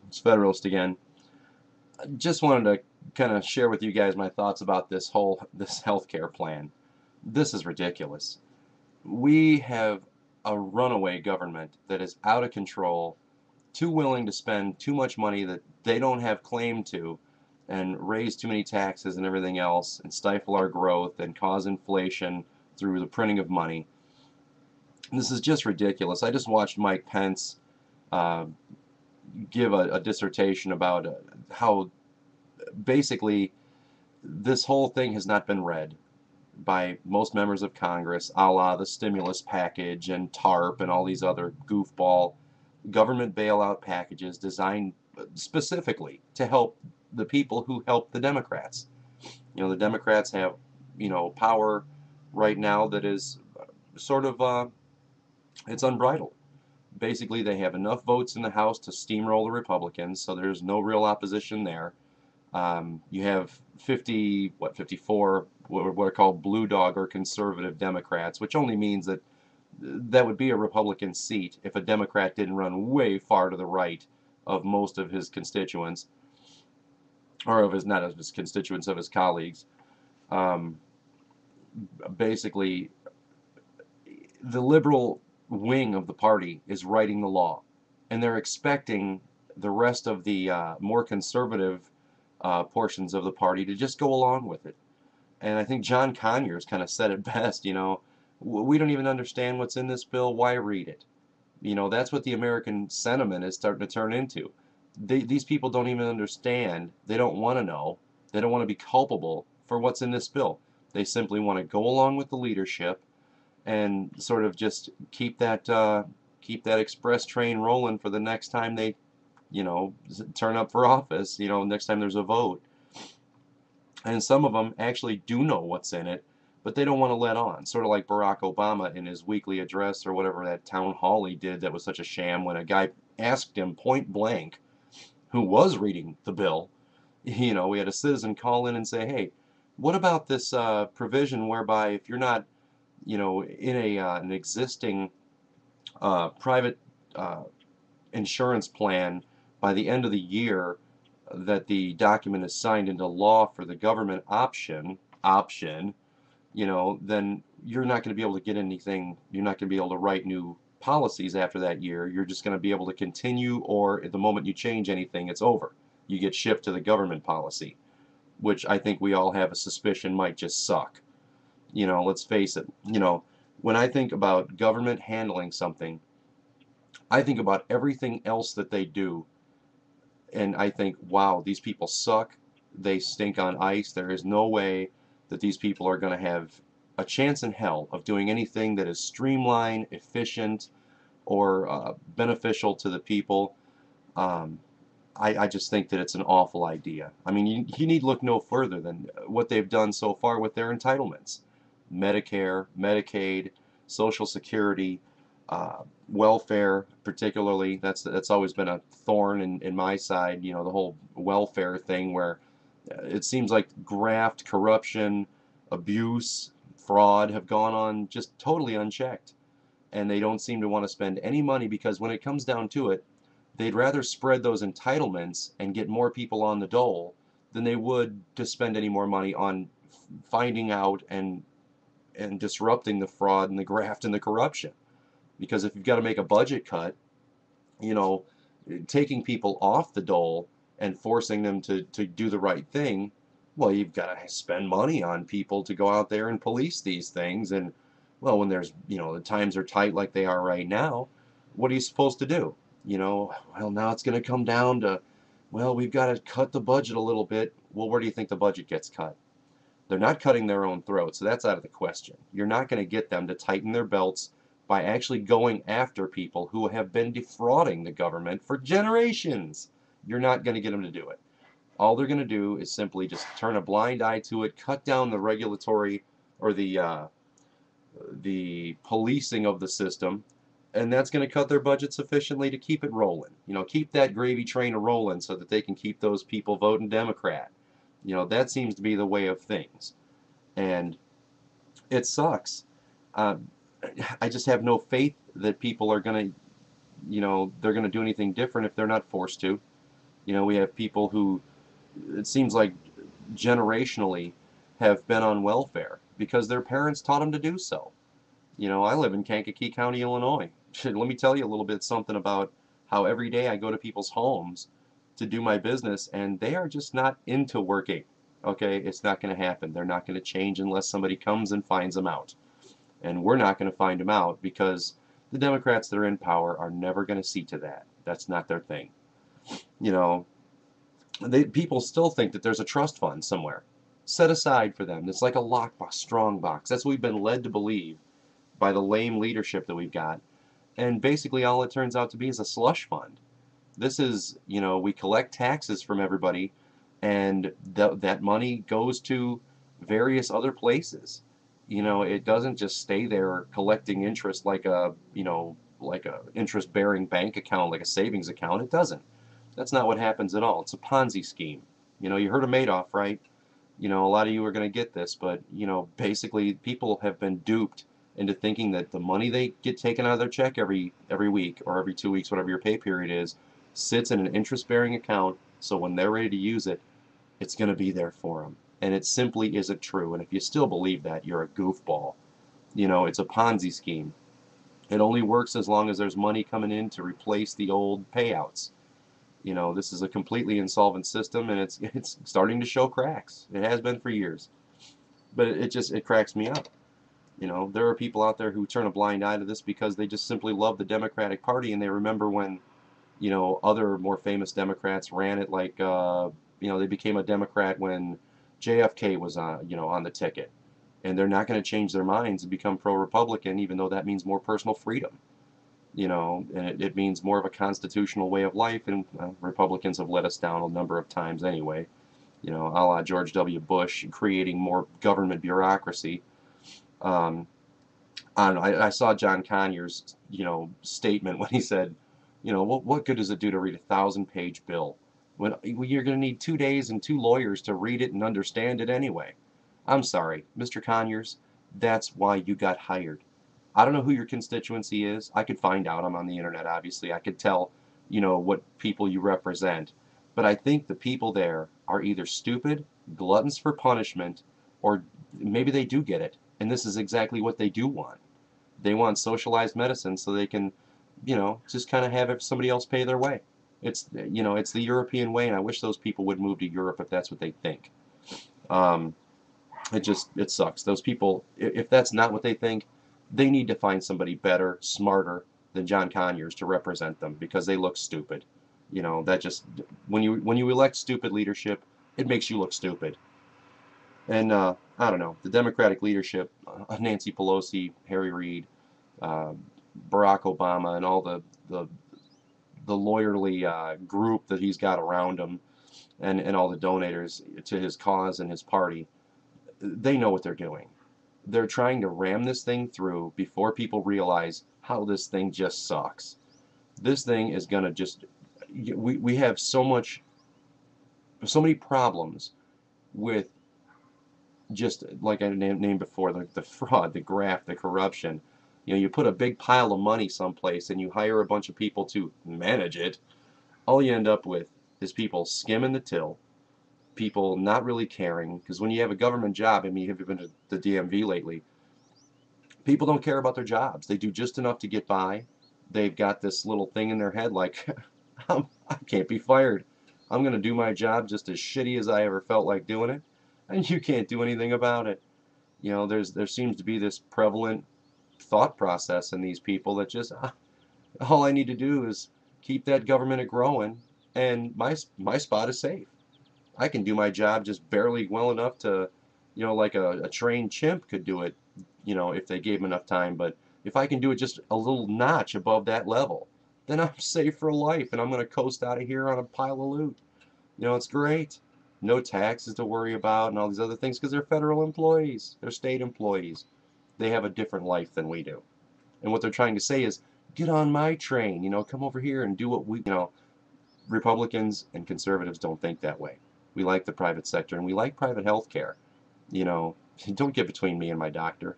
It's Federalist again. Just wanted to kind of share with you guys my thoughts about this healthcare plan. This is ridiculous. We have a runaway government that is out of control, too willing to spend too much money that they don't have claim to, and raise too many taxes and everything else, and stifle our growth and cause inflation through the printing of money. This is just ridiculous. I just watched Mike Pence uh, give a dissertation about how basically this whole thing has not been read by most members of Congress, a la the stimulus package and TARP and all these other goofball government bailout packages designed specifically to help the people who help the Democrats. The Democrats have, power right now that is sort of, it's unbridled. Basically, they have enough votes in the House to steamroll the Republicans, so there's no real opposition there. You have 54, what are called blue dog or conservative Democrats, which only means that that would be a Republican seat if a Democrat didn't run way far to the right of most of his constituents, or of his, not of his constituents, of his colleagues. Um, Basically, the liberal wing of the party is writing the law, and they're expecting the rest of the more conservative portions of the party to just go along with it. And I think John Conyers kind of said it best, we don't even understand what's in this bill, why read it? That's what the American sentiment is starting to turn into. These people don't even understand, they don't want to know, they don't want to be culpable for what's in this bill. They simply want to go along with the leadership and sort of just keep that express train rolling for the next time they, turn up for office, next time there's a vote. And some of them actually do know what's in it, but they don't want to let on. Sort of like Barack Obama in his weekly address or whatever that town hall he did that was such a sham when a guy asked him point blank, who was reading the bill, we had a citizen call in and say, hey, what about this provision whereby if you're not, in an existing private uh, insurance plan by the end of the year that the document is signed into law for the government option, then you're not going to be able to get anything, you're not going to be able to write new policies after that year. You're just going to be able to continue, or at the moment you change anything, it's over. You get shipped to the government policy, which I think we all have a suspicion might just suck. Let's face it, when I think about government handling something, I think about everything else that they do, and I think, wow, these people suck. They stink on ice. There is no way that these people are going to have a chance in hell of doing anything that is streamlined, efficient, or beneficial to the people. Um, I just think that it's an awful idea. I mean, you need look no further than what they've done so far with their entitlements. Medicare, Medicaid, Social Security, welfare, particularly. That's always been a thorn in my side. The whole welfare thing, where it seems like graft, corruption, abuse, fraud have gone on just totally unchecked, and they don't seem to want to spend any money because when it comes down to it, they'd rather spread those entitlements and get more people on the dole than they would to spend any more money on finding out and disrupting the fraud and the graft and the corruption. Because if you've got to make a budget cut, you know, taking people off the dole and forcing them to do the right thing, well, you've got to spend money on people to go out there and police these things. And, well, when there's, the times are tight like they are right now, what are you supposed to do? Well, now it's going to come down to, well, we've got to cut the budget a little bit. Well, where do you think the budget gets cut? They're not cutting their own throat, so that's out of the question. You're not going to get them to tighten their belts by actually going after people who have been defrauding the government for generations. You're not going to get them to do it. All they're going to do is simply just turn a blind eye to it, cut down the regulatory or the policing of the system, and that's going to cut their budget sufficiently to keep it rolling. Keep that gravy train rolling so that they can keep those people voting Democrat. That seems to be the way of things, and it sucks. Um, I just have no faith that people are going to, they're going to do anything different if they're not forced to. You know, we have people who, it seems like generationally, have been on welfare because their parents taught them to do so. You know, I live in Kankakee County, Illinois. Let me tell you a little bit something about how every day I go to people's homes to do my business and they are just not into working. Okay, it's not going to happen. They're not going to change unless somebody comes and finds them out. And we're not going to find them out because the Democrats that are in power are never going to see to that. That's not their thing. You know, people still think that there's a trust fund somewhere set aside for them. It's like a lockbox, strong box. That's what we've been led to believe by the lame leadership that we've got. And basically all it turns out to be is a slush fund. This is, you know, we collect taxes from everybody and that money goes to various other places. You know, it doesn't just stay there collecting interest like a, you know, like a interest bearing bank account, like a savings account. It doesn't. That's not what happens at all. It's a Ponzi scheme. You know, you heard of Madoff, right? You know, a lot of you are going to get this, but, you know, basically people have been duped into thinking that the money they get taken out of their check every week or every 2 weeks, whatever your pay period is, sits in an interest-bearing account, so when they're ready to use it, it's going to be there for them. And it simply isn't true. And if you still believe that, you're a goofball. You know, it's a Ponzi scheme. It only works as long as there's money coming in to replace the old payouts. You know, this is a completely insolvent system, and it's starting to show cracks. It has been for years, but it cracks me up. You know, there are people out there who turn a blind eye to this because they just simply love the Democratic Party, and they remember when, you know, other more famous Democrats ran it, like you know, they became a Democrat when JFK was on, you know, on the ticket, and they're not going to change their minds and become pro-Republican, even though that means more personal freedom. You know, and it means more of a constitutional way of life, and Republicans have let us down a number of times anyway. You know, a la George W. Bush, creating more government bureaucracy. Um, I don't know, I saw John Conyers, you know, statement when he said, you know, what good does it do to read a 1,000-page bill when you're going to need 2 days and two lawyers to read it and understand it anyway? I'm sorry, Mr. Conyers, that's why you got hired. I don't know who your constituency is. I could find out. I'm on the internet, obviously. I could tell, you know, what people you represent. But I think the people there are either stupid, gluttons for punishment, or maybe they do get it. And this is exactly what they do want. They want socialized medicine so they can, you know, just kind of have somebody else pay their way. It's, you know, it's the European way, and I wish those people would move to Europe if that's what they think. Um, it sucks. Those people, if that's not what they think, they need to find somebody better, smarter than John Conyers to represent them because they look stupid. You know, that just, when you elect stupid leadership, it makes you look stupid. And I don't know, the Democratic leadership, Nancy Pelosi, Harry Reid, uh, Barack Obama, and all the lawyerly group that he's got around him, and all the donators to his cause and his party, they know what they're doing. They're trying to ram this thing through before people realize how this thing just sucks. This thing is going to just, we have so many problems with, just like I named before, the fraud, the graft, the corruption. You know, you put a big pile of money someplace and you hire a bunch of people to manage it. All you end up with is people skimming the till, people not really caring, because when you have a government job, I mean, have you been to the DMV lately? People don't care about their jobs. They do just enough to get by. They've got this little thing in their head like, I can't be fired. I'm going to do my job just as shitty as I ever felt like doing it, and you can't do anything about it. You know, there seems to be this prevalent thought process in these people that just, all I need to do is keep that government growing, and my spot is safe. I can do my job just barely well enough to, you know, like a trained chimp could do it, you know, if they gave him enough time. But if I can do it just a little notch above that level, then I'm safe for life, and I'm going to coast out of here on a pile of loot. You know, it's great. No taxes to worry about and all these other things because they're federal employees. They're state employees. They have a different life than we do. And what they're trying to say is, get on my train, you know, come over here and do what we, you know, Republicans and conservatives don't think that way. We like the private sector and we like private health care. You know, don't get between me and my doctor.